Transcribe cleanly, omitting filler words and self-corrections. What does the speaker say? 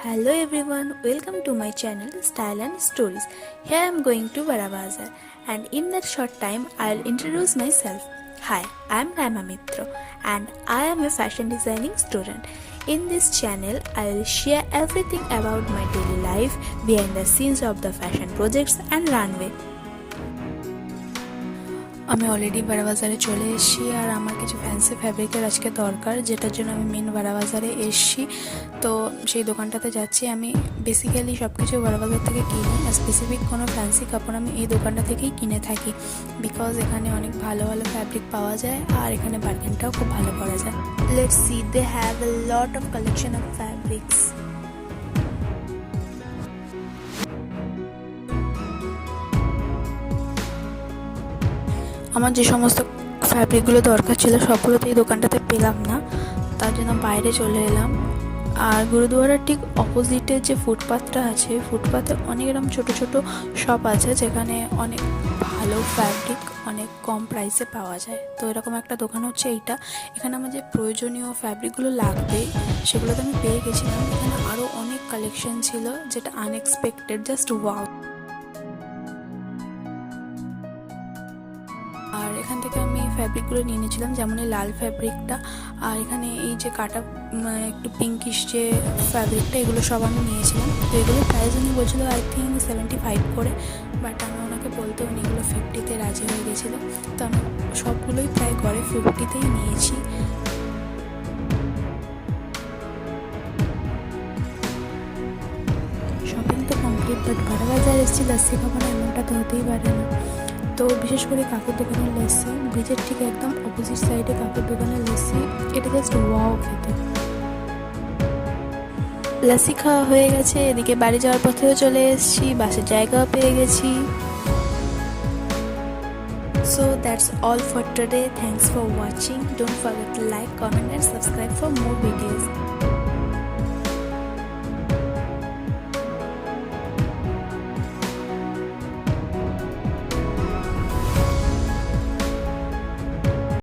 Hello everyone, welcome to my channel Style and Stories. Here I am going to Bara Bazar and in that short time I'll introduce myself. Hi, I am Raima Mitro and I am a fashion designing student. In this channel I'll share everything about my daily life, behind the scenes of the fashion projects and runway. আমি already বারা বাজারে চলে এসেছি আর আমার কিছু fancy ফ্যাব্রিকের আজকে দরকার, যেটার জন্য আমি মেন বারা বাজারে এসেছি। তো সেই দোকানটাতে যাচ্ছি। আমি বেসিক্যালি সব কিছু বারা বাজার থেকে কিনি, আর স্পেসিফিক কোনো ফ্যান্সি কাপড় আমি এই দোকানটা থেকেই কিনে থাকি, বিকজ এখানে অনেক ভালো ভালো ফ্যাব্রিক পাওয়া যায় আর এখানে বার্গেনটাও খুব ভালো করা যায়। Let's see, they have a lot of collection of fabrics. আমার যে সমস্ত ফ্যাব্রিকগুলো দরকার ছিল সবগুলো তো এই দোকানটাতে পেলাম না, তার জন্য বাইরে চলে এলাম। আর গুরুদুয়ারার ঠিক অপোজিটে যে ফুটপাথটা আছে, ফুটপাথে অনেক এরকম ছোটো ছোটো শপ আছে যেখানে অনেক ভালো ফ্যাব্রিক অনেক কম প্রাইসে পাওয়া যায়। তো এরকম একটা দোকান হচ্ছে এইটা। এখানে আমার যে প্রয়োজনীয় ফ্যাব্রিকগুলো লাগবে সেগুলো তো আমি পেয়ে গেছিলাম। এখানে আরও অনেক কালেকশন ছিল যেটা আনএক্সপেক্টেড, জাস্ট ওয়াও। আর এখান থেকে আমি ফ্যাব্রিকগুলো নিয়ে নিয়েছিলাম, যেমন এই লাল ফ্যাব্রিকটা আর এখানে এই যে কাটা একটু পিঙ্কিশ যে ফ্যাব্রিকটা, এগুলো সব আমি নিয়েছিলাম। তো এগুলো প্রাইস উনি বলছিল আই থিঙ্ক 75 করে, বাট আমি ওনাকে বলতে উনি এগুলো 50-তে রাজি হয়ে গেছিলো। তো আমি সবগুলোই প্রায় গড়ে 50-তেই নিয়েছি। শপিং তো কমপ্লিট, বাট বারা বাজার এসেছি লাস্সি খাবো না এমনটা তো হতেই পারে না। তো বিশেষ করে কাকুর দোকানের লস্যি, ব্রিজের ঠিক একদম অপোজিট সাইডে কাকুর দোকানের লস্যি, এটা জাস্ট ওয়াও খেতে। লস্যি খাওয়া হয়ে গেছে, এদিকে বাড়ি যাওয়ার পথেও চলে এসেছি, বাসের জায়গাও পেয়ে গেছি। So that's all for today. Thanks for watching. Don't forget to like, comment and subscribe for more videos.